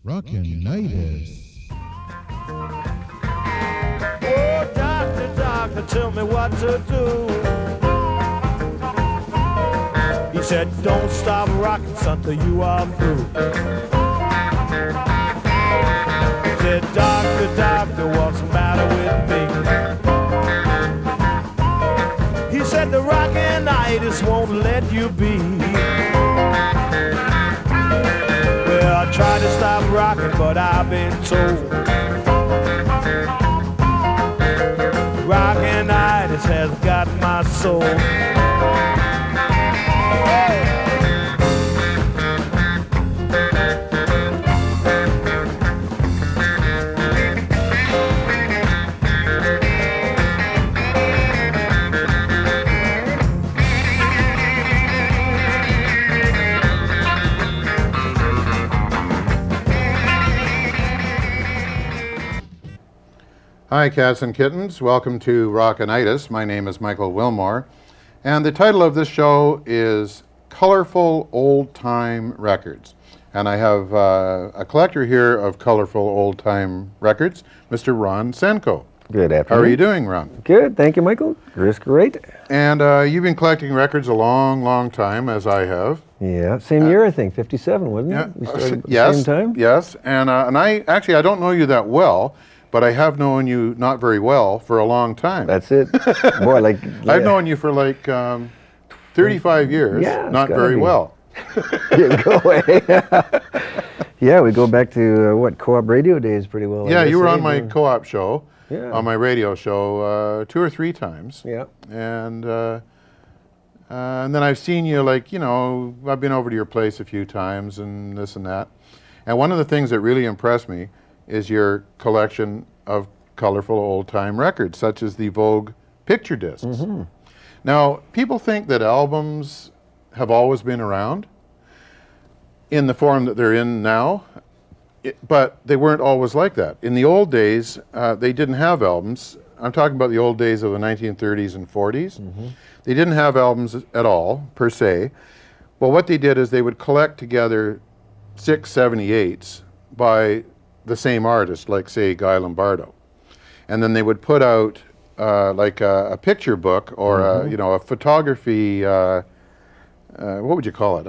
Rockinitis. Oh, doctor, doctor, tell me what to do. He said, don't stop rocking, son, till you are through. He said, doctor, doctor, what's the matter with me? He said, the Rockinitis won't let you be. Well, I tried to stop rocking, but I've been told Rockinitis has got my soul. Hi, cats and kittens. Welcome to Rockinitis. My name is Michael Willmore, and the title of this show is Colourful Old Time Records. And I have a collector here of colorful old time records, Mr. Ron Senko. Good afternoon. How are you doing, Ron? Good, thank you, Michael. It's great. And you've been collecting records a long, long time, as I have. Yeah, same year, I think, 57, wasn't Yeah. it? We started at the Yes, same time? yes. And I don't know you that well, but I have known you not very well for a long time. That's it. Boy, like... I've known you for like 35 years, Yeah, not it's very gotta be. well. Yeah, go away. Yeah, we go back to, what, co-op radio days pretty well. Yeah, I you were guess, on my co-op show, Yeah. on my radio show 2 or 3 times. Yeah. And then I've seen you, like, you know, I've been over to your place a few times and this and that. And one of the things that really impressed me is your collection of colorful old-time records, such as the Vogue picture discs. Mm-hmm. Now, people think that albums have always been around in the form that they're in now, but they weren't always like that. In the old days, they didn't have albums. I'm talking about the old days of the 1930s and 40s. Mm-hmm. They didn't have albums at all, per se. Well, what they did is they would collect together 6 78s by the same artist, like, say, Guy Lombardo. And then they would put out like a picture book or a photography, what would you call it?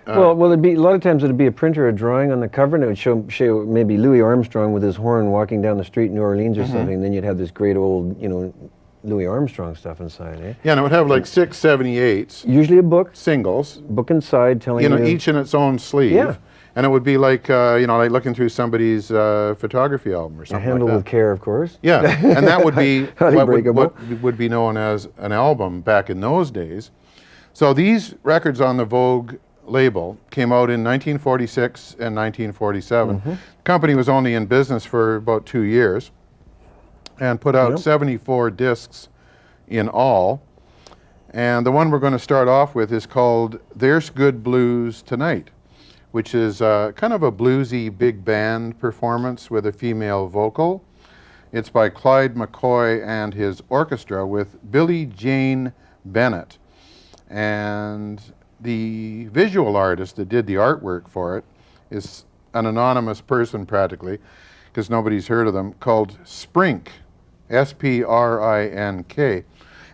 Well, it'd be, a lot of times it'd be a printer, a drawing on the cover, and it would show maybe Louis Armstrong with his horn walking down the street in New Orleans or something, and then you'd have this great old, Louis Armstrong stuff inside, eh? Yeah, and it would have like 6 78s, Usually a book singles, inside telling you... each in its own sleeve. Yeah. And it would be like, like looking through somebody's photography album or something handled like with that. care, of course. Yeah, and that would be Unbreakable. what would be known as an album back in those days. So these records on the Vogue label came out in 1946 and 1947. The company was only in business for about 2 years and put out 74 discs in all. And the one we're going to start off with is called There's Good Blues Tonight, which is kind of a bluesy big band performance with a female vocal. It's by Clyde, McCoy and his orchestra with Billie Jane Bennett. And the visual artist that did the artwork for it is an anonymous person practically, because nobody's heard of them, called Sprink, S-P-R-I-N-K.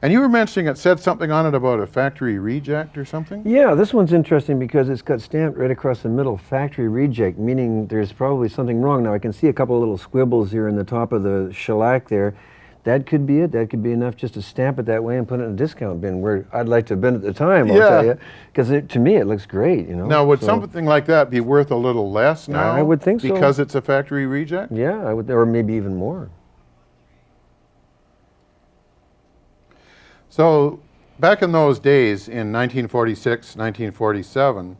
And you were mentioning it said something on it about a factory reject or something? Yeah, this one's interesting because it's got stamped right across the middle, factory reject, meaning there's probably something wrong. Now I can see a couple of little squibbles here in the top of the shellac there. That could be it. That could be enough just to stamp it that way and put it in a discount bin, where I'd like to have been at the time, I'll tell you. Because to me it looks great, Now would something like that be worth a little less now? I would think so. Because it's a factory reject? Yeah, I would, or maybe even more. So back in those days, in 1946, 1947,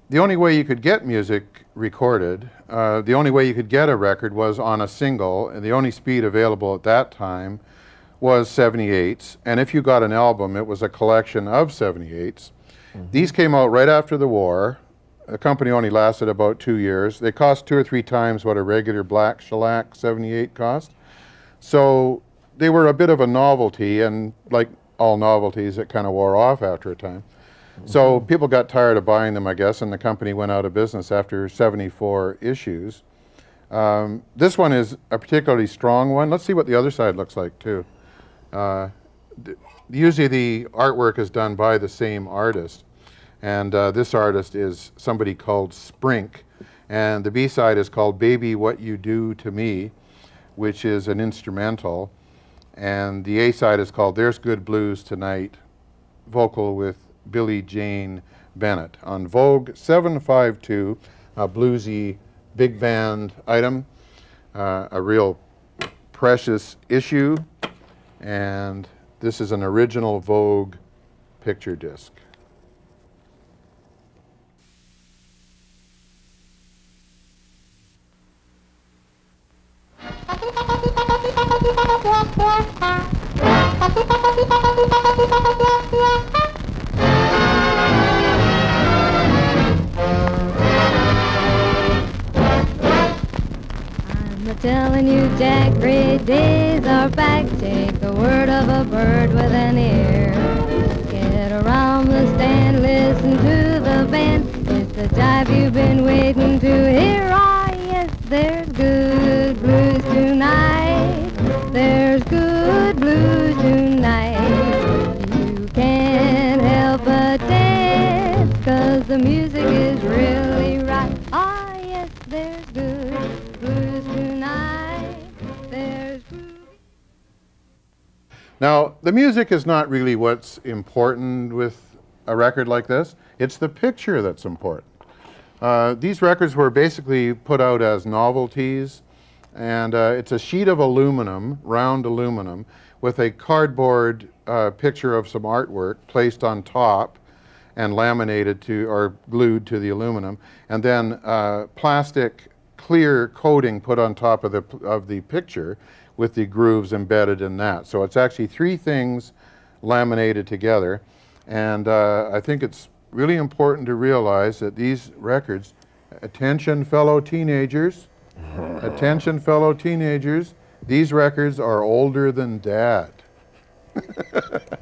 the only way you could get music recorded, the only way you could get a record was on a single, and the only speed available at that time was 78s. And if you got an album, it was a collection of 78s. These came out right after the war. The company only lasted about 2 years. They cost 2 or 3 times what a regular black shellac 78 cost. So they were a bit of a novelty, and like all novelties, it kind of wore off after a time. So people got tired of buying them, I guess, and the company went out of business after 74 issues. This one is a particularly strong one. Let's see what the other side looks like, too. Usually the artwork is done by the same artist, and this artist is somebody called Sprink, and the B-side is called Baby What You Do to Me, which is an instrumental, and the A-side is called There's Good Blues Tonight, vocal with Billie Jane Bennett on Vogue 752, a bluesy big band item, a real precious issue, and this is an original Vogue picture disc. I'm telling you, Jack, great days are back. Take the word of a bird with an ear. Get around the stand, listen to the band. It's the jive you've been waiting to hear. Ah, yes, there's good blues tonight. There's good blues tonight. You can't help but dance, 'cause the music is really right. Ah, yes, there's good blues tonight. There's groovy. Now, the music is not really what's important with a record like this. It's the picture that's important. These records were basically put out as novelties, and it's a sheet of aluminum, round aluminum, with a cardboard picture of some artwork placed on top and laminated to or glued to the aluminum, and then plastic clear coating put on top of the picture with the grooves embedded in that. So it's actually three things laminated together, and I think it's really important to realize that these records, attention fellow teenagers, attention fellow teenagers, these records are older than Dad.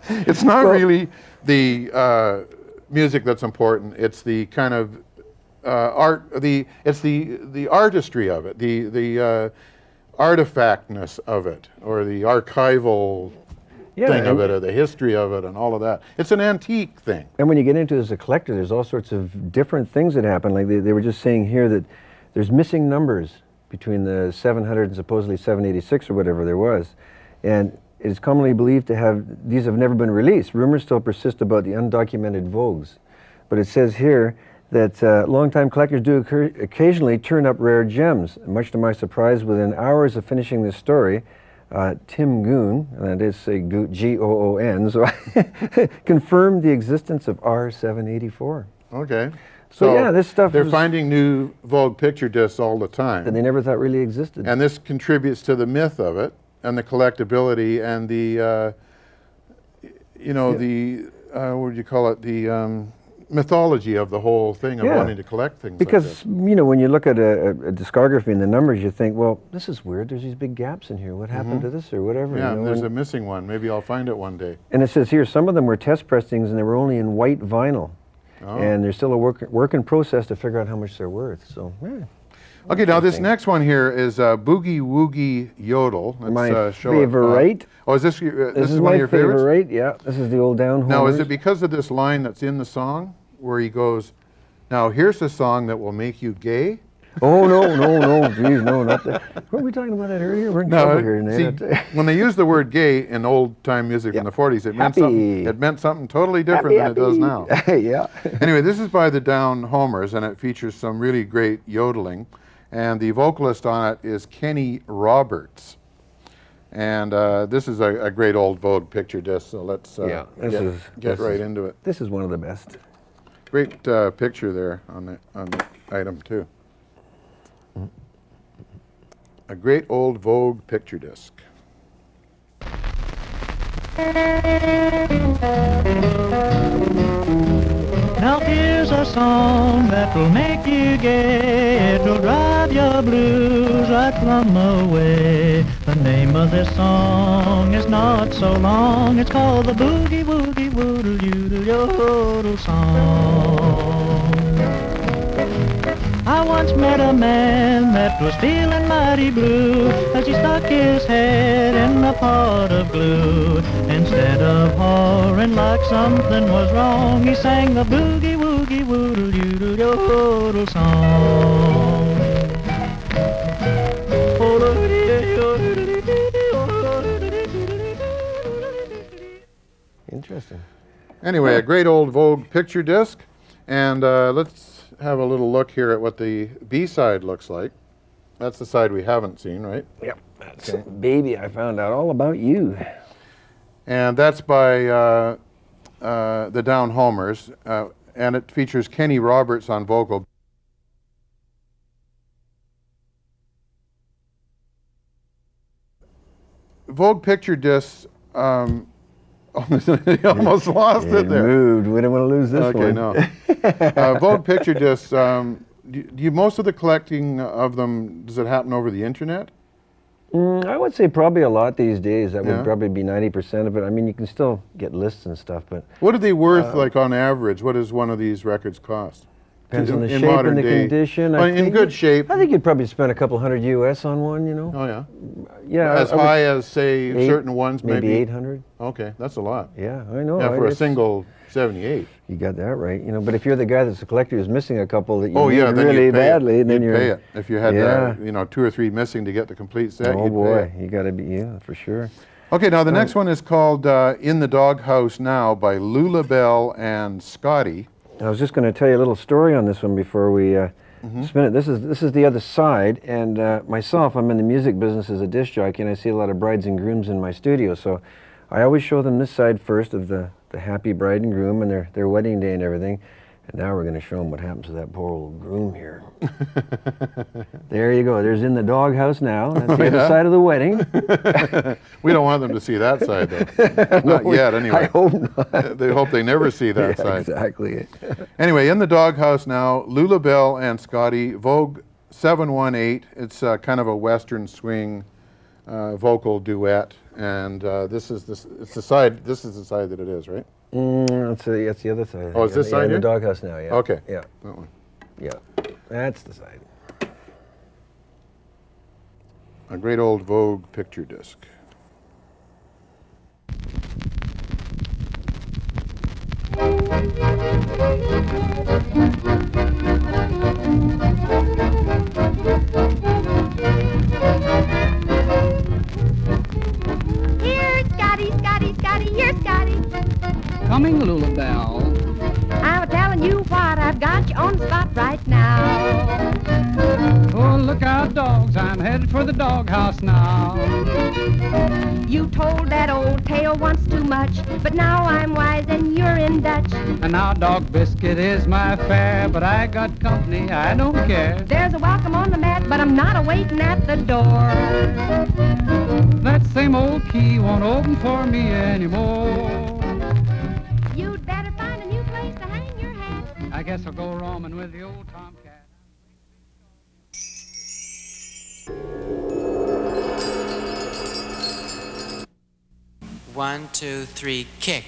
It's not really the music that's important, it's the kind of it's the artistry of it, the artifactness of it, or the archival thing of it, or the history of it, and all of that. It's an antique thing. And when you get into it as a collector, there's all sorts of different things that happen. Like they were just saying here that there's missing numbers between the 700 and supposedly 786 or whatever there was. And it is commonly believed to have, these have never been released. Rumors still persist about the undocumented Vogues. But it says here that longtime collectors do occasionally turn up rare gems. Much to my surprise, within hours of finishing this story, Tim Goon, and that is G-O-O-N, so confirmed the existence of R784. Okay. So yeah, this stuff they're finding new Vogue picture discs all the time. that they never thought really existed. And this contributes to the myth of it, and the collectability, and the, what do you call it, the mythology of the whole thing of wanting to collect things because, like this. when you look at a discography and the numbers, you think, well, this is weird. There's these big gaps in here. What happened to this or whatever? Yeah, you know? there's a missing one. Maybe I'll find it one day. And it says here, some of them were test pressings and they were only in white vinyl. Oh. And there's still a work in process to figure out how much they're worth. So, yeah. Okay, now this next one here is Boogie Woogie Yodel. Let's, My show it. favorite. Oh, is this this is one my of your favorites? favorite, yeah. This is the old Downhomers. Now, is it because of this line that's in the song where he goes, "Now here's a song that will make you gay"? Oh, no, geez, no, not that. Weren't we talking about that earlier? We're in trouble here tonight. See, when they use the word "gay" in old-time music from the 40s, it meant something totally different than it does now. Yeah. Anyway, this is by the Downhomers, and it features some really great yodeling. And the vocalist on it is Kenny Roberts. And this is a great old Vogue picture disc, so let's get right into it. This is one of the best. Great picture there on the item, too. A great old Vogue picture disc. Now here's a song that will make you gay. It will drive your blues right plumb away. The name of this song is not so long. It's called the Boogie Woogie Woodle Yodel Yodel song. I once met a man that was feeling mighty blue as he stuck his head in a pot of glue. Instead of hollering like something was wrong, he sang the Boogie Woogie Woodle Yodel Yodel song. Interesting. Anyway, a great old Vogue picture disc. And let's have a little look here at what the B-side looks like. That's the side we haven't seen, right? Yep. That's it. Baby, I found out all about you. And that's by the Downhomers. And it features Kenny Roberts on vocal. Vogue picture discs, you almost lost it there. Moved. We don't want to lose this one. Okay, no. Vogue picture discs, do you, most of the collecting of them, does it happen over the internet? I would say probably a lot these days. That Yeah. would probably be 90% of it. I mean, you can still get lists and stuff, but What are they worth, like on average? What does one of these records cost? depends on the In shape modern and the day. condition. Well, in good shape. I think you'd probably spend a couple $100 US on one, you know? Oh, yeah. Yeah. As I would- high as, say, eight, certain ones, maybe maybe? 800. Okay, that's a lot. Yeah, I know. Yeah, for a It's- single 78. You got that right, you know. But if you're the guy that's a collector who's missing a couple that you Oh, need yeah, then really you'd pay badly, it. then You'd you're pay it. If you had, Yeah. you know, 2 or 3 missing to get the complete set, Oh you'd boy, pay it. you got to be, yeah, for sure. Okay, now the next one is called In the Doghouse Now by Lula and Scotty. I was just going to tell you a little story on this one before we spin it. This is the other side, and myself, I'm in the music business as a disc jockey, and I see a lot of brides and grooms in my studio, so I always show them this side first of the happy bride and groom and their wedding day and everything. And now we're going to show them what happens to that poor old groom here. There you go. There's In the Doghouse Now. That's the other side of the wedding. We don't want them to see that side, though. Not yet, anyway. I hope not. They hope they never see that Yeah, side. exactly. Anyway, In the Doghouse Now, Lula and Scotty, Vogue 718. It's kind of a Western swing vocal duet, and this is the side that it is, right? That's the other side. Oh, is this side In the here? Doghouse Now, yeah. Okay. Yeah, That one. yeah. That's the side. A great old Vogue picture disc. Here, Scotty, Scotty, Scotty, here, Scotty. Coming, Lula Bell. I'm telling you what, I've got you on the spot right now. Oh, look out, dogs, I'm headed for the doghouse now. You told that old tale once too much, but now I'm wise and you're in Dutch. And now Dog Biscuit is my fare, but I got company, I don't care. There's a welcome on the mat, but I'm not a-waiting at the door. That same old key won't open for me anymore. You'd better find a new place to hang your hat. I guess I'll go roaming with the old tomcat. One, two, three, kick.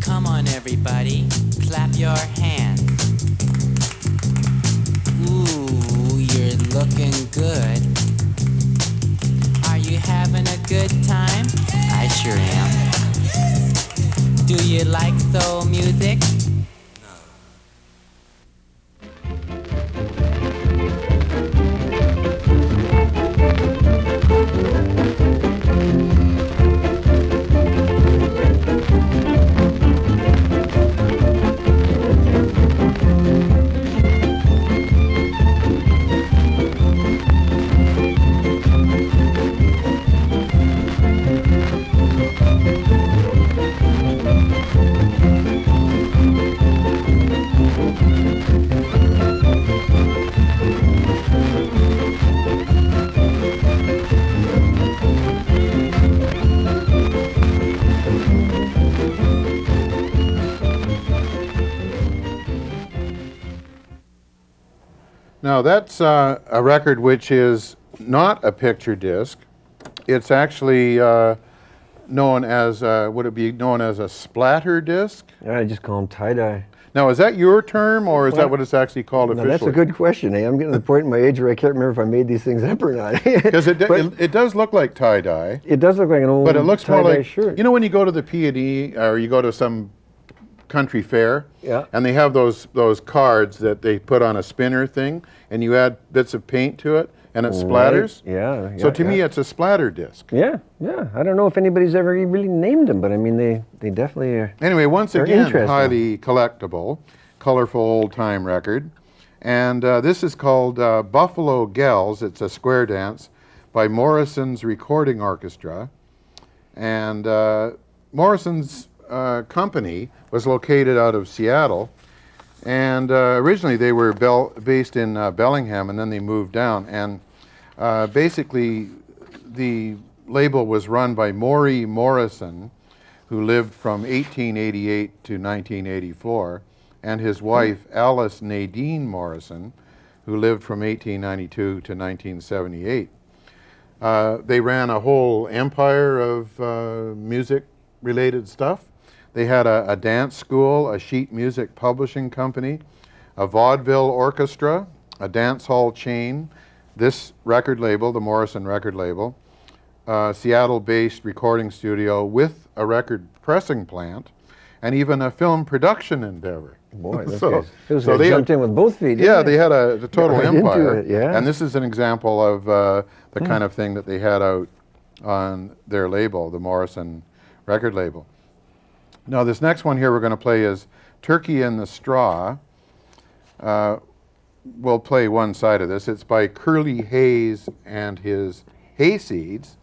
Come on, everybody, clap your hands. Ooh, you're looking good. Are you having a good time? I sure am. Do you like soul music? Now that's a record which is not a picture disc. It's actually known as, would it be known as a splatter disc? I just call them tie-dye. Now, is that your term, or is that what it's actually called Now, officially? that's a good question. I'm getting to the point in my age where I can't remember if I made these things up or not. Because it does look like tie-dye. It does look like an old But it looks more tie-dye like, shirt. you know when you go to the P&E or you go to some country fair, Yeah. and they have those cards that they put on a spinner thing, and you add bits of paint to it, and it splatters? Yeah. So to me, it's a splatter disc. Yeah. I don't know if anybody's ever really named them, but I mean, they definitely are. Anyway, once They're again, interesting. highly collectible, colorful old-time record. And this is called Buffalo Gals. It's a square dance by Morrison's Recording Orchestra. And Morrison's company was located out of Seattle. And originally they were based in Bellingham, and then they moved down. And basically the label was run by Maury Morrison, who lived from 1888 to 1984, and his wife Alice Nadine Morrison, who lived from 1892 to 1978. They ran a whole empire of music-related stuff. They had a dance school, a sheet music publishing company, a vaudeville orchestra, a dance hall chain, this record label, the Morrison record label, Seattle-based recording studio with a record pressing plant, and even a film production endeavor. Boy, So those they guys jumped in with both feet. Yeah, didn't they had a total Right into empire. it, yeah. And this is an example of the kind of thing that they had out on their label, the Morrison record label. Now, this next one here we're going to play is Turkey in the Straw. We'll play one side of this. It's by Curley Hayes and his Hayseeds.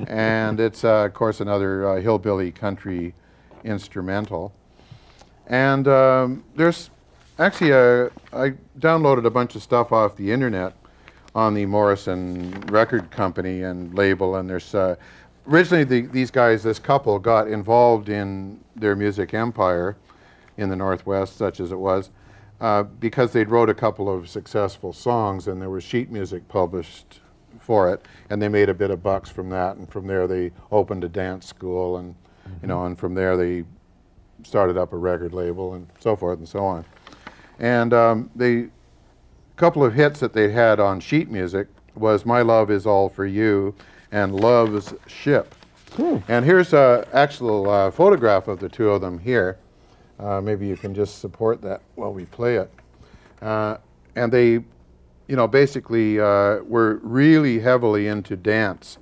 And it's, of course, another hillbilly country instrumental. And there's actually, I downloaded a bunch of stuff off the internet on the Morrison record company and label. And there's, originally these guys, this couple, got involved in their music empire in the Northwest, such as it was, because they'd wrote a couple of successful songs, and there was sheet music published for it, and they made a bit of bucks from that, and from there they opened a dance school, and you know, and from there they started up a record label and so forth and so on. And the couple of hits that they had on sheet music was My Love Is All For You and Love's Ship. And here's an actual photograph of the two of them here. Maybe you can just support that while we play it. And they, you know, basically were really heavily into dance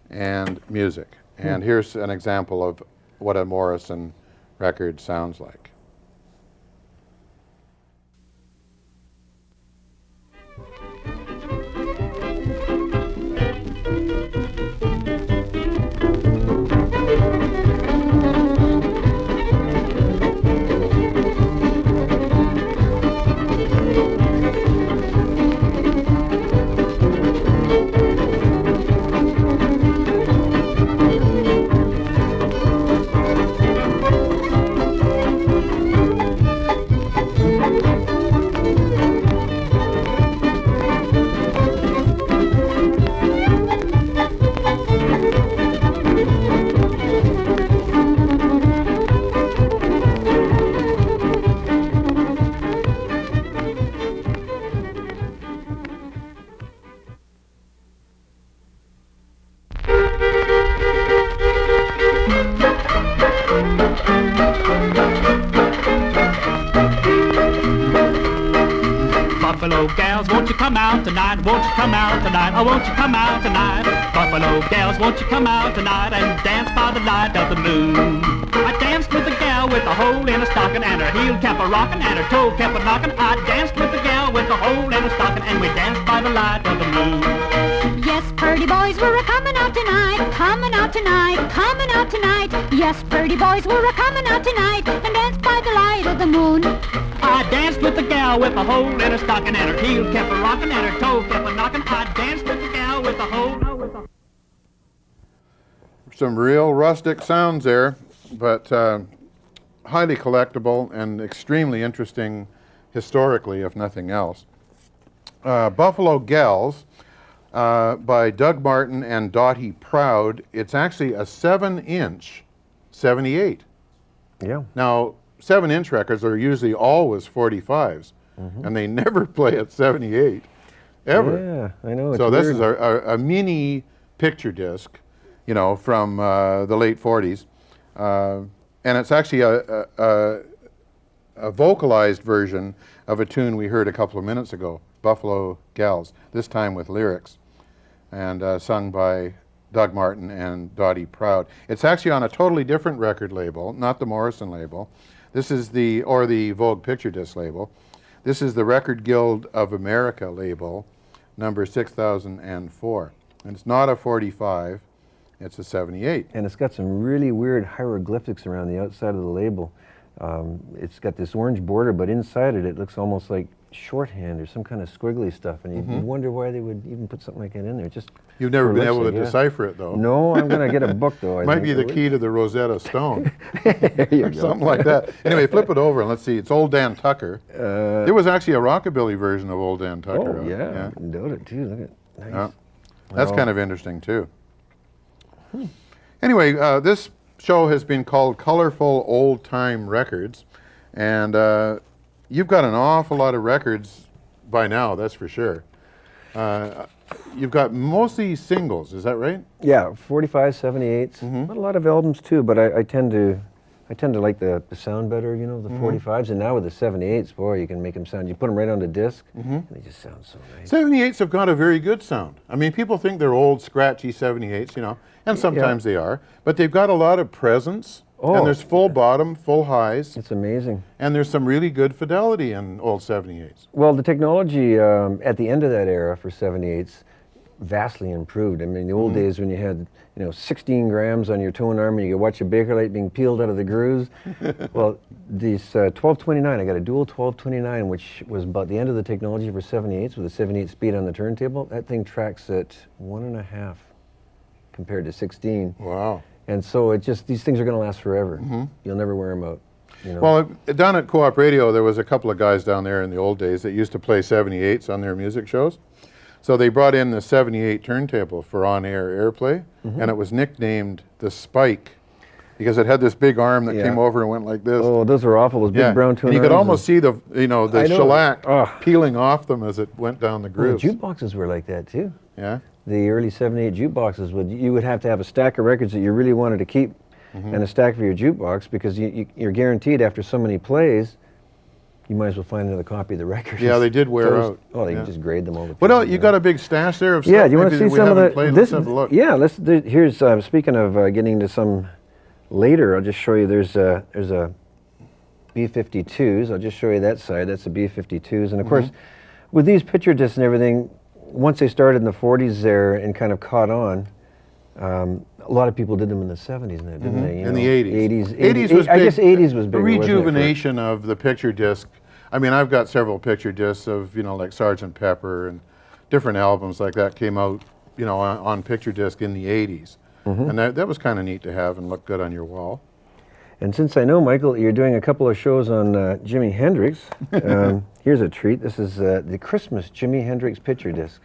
and music. And here's an example of what a Morrison record sounds like. Buffalo gals, won't you come out tonight? Won't you come out tonight? Oh, won't you come out tonight? Buffalo gals, won't you come out tonight and dance by the light of the moon? I danced with a gal with a hole in her stocking, and her heel kept a rocking and her toe kept a knocking. I danced with a gal with a hole in her stocking, and we danced by the light of the moon. Yes, pretty boys, we're a-coming out tonight, coming out tonight, coming out tonight. Yes, pretty boys, we're a-coming out tonight and dance by the light of the moon. I danced with a gal with a hole in her stocking, and her heel kept a rocking and her toe kept a knocking. I danced with a gal with a hole. Some real rustic sounds there, but highly collectible and extremely interesting historically, if nothing else. Buffalo Gals by Doug Martin and Dotty Proud. It's actually a 7-inch 78. Yeah. Now, 7-inch records are usually always 45s, and they never play at 78, ever. Yeah, I know. So it's this weird. is a mini picture disc, you know, from the late 40s. And it's actually a vocalized version of a tune we heard a couple of minutes ago, Buffalo Gals, this time with lyrics, and sung by Doug Martin and Dotty Proud. It's actually on a totally different record label, not the Morrison label. This is the Vogue Picture Disc label. This is the Record Guild of America label, number 6004. And it's not a 45, it's a 78. And it's got some really weird hieroglyphics around the outside of the label. It's got this orange border, but inside it looks almost like shorthand or some kind of squiggly stuff. And you wonder why they would even put something like that in there. Just You've never been able to decipher it, though. No, I'm going to get a book, though. Might be the key to the Rosetta Stone. There you or go. something like that. Anyway, flip it over and let's see. It's Old Dan Tucker. There was actually a rockabilly version of Old Dan Tucker. Oh, yeah. Doubt it, too. Look at nice. That's kind of interesting, too. Anyway, this show has been called Colourful Old Time Records. And you've got an awful lot of records by now, that's for sure. You've got mostly singles, is that right? Yeah, 45, 78s. But a lot of albums too. But I tend to like the sound better, you know, the 45s. And now with the 78s, boy, you can make them sound. You put them right on the disc, and they just sound so nice. 78s have got a very good sound. I mean, people think they're old, scratchy 78s, you know, and sometimes they are. But they've got a lot of presence. And there's full bottom, full highs. It's amazing. And there's some really good fidelity in old 78s. Well, the technology at the end of that era for 78s vastly improved. I mean, the old days when you had, 16 grams on your tone arm and you could watch a Bakelite being peeled out of the grooves. Well, these 1229, I got a dual 1229, which was about the end of the technology for 78s with a 78 speed on the turntable. That thing tracks at 1.5 compared to 16. Wow. And so these things are going to last forever. You'll never wear them out. You know. Well, down at Co-op Radio, there was a couple of guys down there in the old days that used to play 78s on their music shows. So they brought in the 78 turntable for on-air airplay, and it was nicknamed the Spike because it had this big arm that came over and went like this. Oh, those are awful, those big brown tune and you could arms almost see the shellac peeling off them as it went down the grooves. Well, the jukeboxes were like that too. Yeah. The early 78 jukeboxes, you would have to have a stack of records that you really wanted to keep and a stack for your jukebox because you're guaranteed after so many plays, you might as well find another copy of the record. Yeah, they did wear out. Oh, they just grade them all the time. What else? You got a big stash there of stuff? Yeah, do you want to see some of the... Let's have a look. Yeah, here's, speaking of getting to some later, I'll just show you, there's a B-52s. I'll just show you that side. That's the B-52s. And of course, with these picture discs and everything, once they started in the 40s there and kind of caught on, a lot of people did them in the 70s, didn't they? In the 80s. 80s was big. I guess 80s was big. The rejuvenation of the picture disc. I mean, I've got several picture discs of, like Sgt. Pepper and different albums like that came out, on picture disc in the 80s. And that was kind of neat to have and look good on your wall. And since I know, Michael, you're doing a couple of shows on Jimi Hendrix, here's a treat. This is the Christmas Jimi Hendrix picture disc.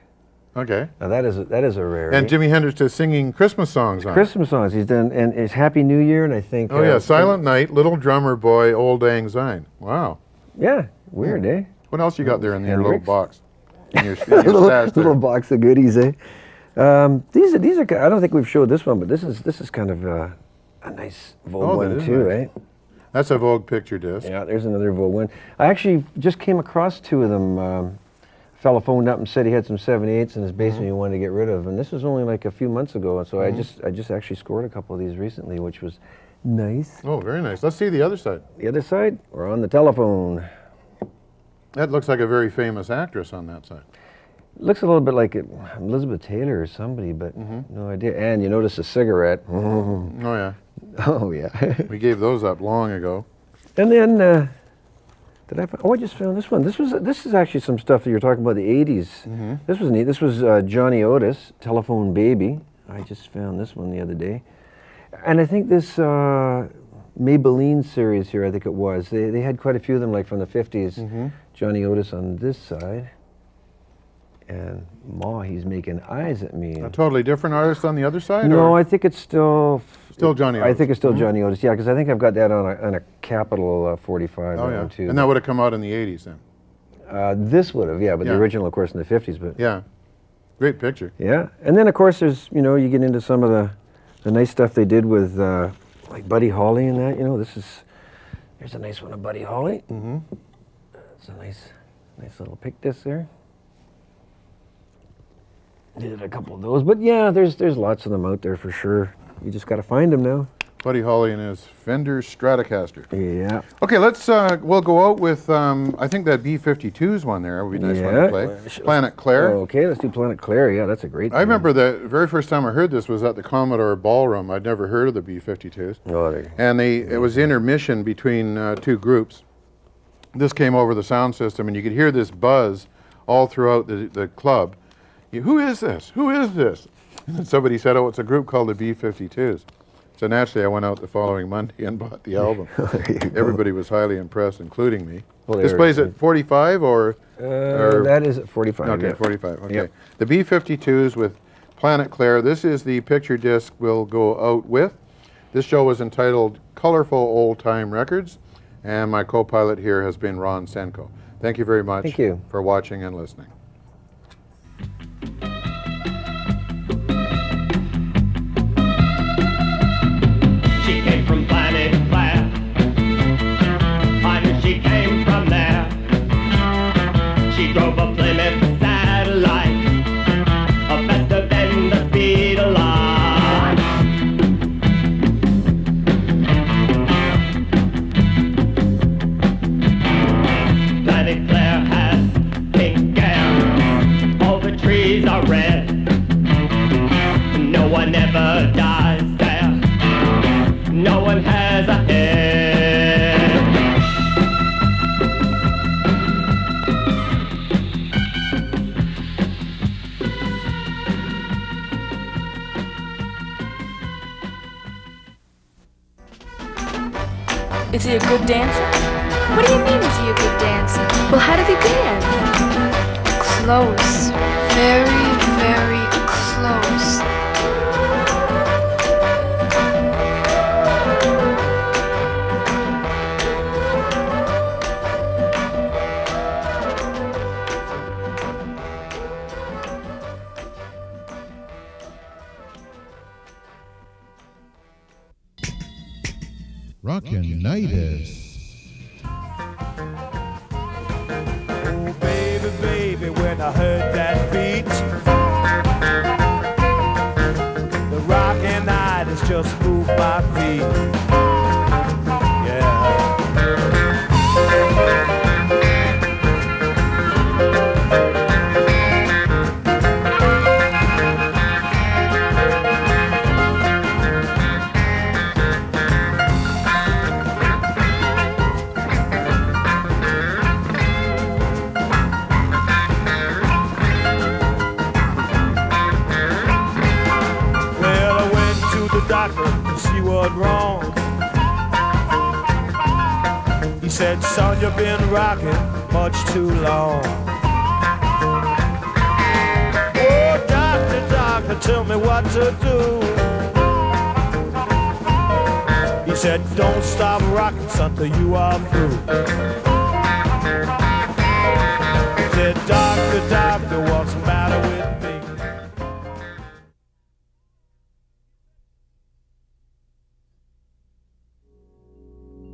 Okay. Now that is a rarity. And Jimi Hendrix is singing Christmas songs on Christmas songs. He's done, and it's Happy New Year, and I think... Oh, yeah, Silent Night, Little Drummer Boy, Old Lang Syne. Wow. Yeah, weird, eh? What else you got there in your little Hendrix? box? In your stash there? little box of goodies, eh? These are. I don't think we've showed this one, but this is kind of a nice Vogue one too, nice. eh? That's a Vogue picture disc. Yeah, there's another Vogue one. I actually just came across two of them. A fella phoned up and said he had some 78s in his basement he wanted to get rid of, and this was only like a few months ago. And so I just actually scored a couple of these recently, which was nice. Oh, very nice. Let's see the other side. The other side, we're on the telephone. That looks like a very famous actress on that side. Looks a little bit like Elizabeth Taylor or somebody, but no idea. And you notice a cigarette. Oh, yeah. Oh, yeah. We gave those up long ago. And then, I just found this one. This is actually some stuff that you're talking about, the 80s. This was neat. This was Johnny Otis, Telephone Baby. I just found this one the other day. And I think this Maybelline series here, I think it was, they had quite a few of them, like from the 50s. Johnny Otis on this side. And Ma, he's making eyes at me. A totally different artist on the other side? No, or? I think it's still Johnny Otis. I think it's still Johnny Otis. Yeah, because I think I've got that on a Capital 45. Oh, yeah. Too. And that would have come out in the 80s then? This would have, yeah, but the original, of course, in the 50s. But yeah, great picture. Yeah, and then of course there's, you know, you get into some of the nice stuff they did with like Buddy Holly and that. You know, here's a nice one of Buddy Holly. Mm-hmm. It's a nice little pick disc there. Did a couple of those, but yeah, there's lots of them out there for sure. You just got to find them now. Buddy Holly and his Fender Stratocaster. Yeah. Okay, let's we'll go out with I think that B-52's one there would be a nice one to play. Planet Claire. Okay, let's do Planet Claire. Yeah, that's a great I remember the very first time I heard this was at the Commodore Ballroom. I'd never heard of the B-52s. Oh, and it was intermission between two groups. This came over the sound system, and you could hear this buzz all throughout the club. Who is this? Who is this? And somebody said, oh, it's a group called the B-52s. So naturally, I went out the following Monday and bought the album. Everybody was highly impressed, including me. Well, this plays at 45 or that is at 45. Okay, yeah. 45. Okay. Yep. The B-52s with Planet Claire. This is the picture disc we'll go out with. This show was entitled Colourful Old Time Records, and my co-pilot here has been Ron Senko. Thank you very much for watching and listening. She came from Planet Claire. I knew she came from there. She drove a Plymouth Satellite, a faster than the speed of light. Planet Claire has pink hair, all the trees are red. No one ever dies there. No one has a head. Is he a good dancer? What do you mean, is he a good dancer? Well, how did he dance? Close. Very, very close. Rockinitis. Oh, baby, baby, when I heard that beat, the Rockinitis just moved my feet. Wrong. He said, son, you've been rocking much too long. Oh, doctor, doctor, tell me what to do. He said, don't stop rocking, son, till you are through. He said, doctor, doctor, what's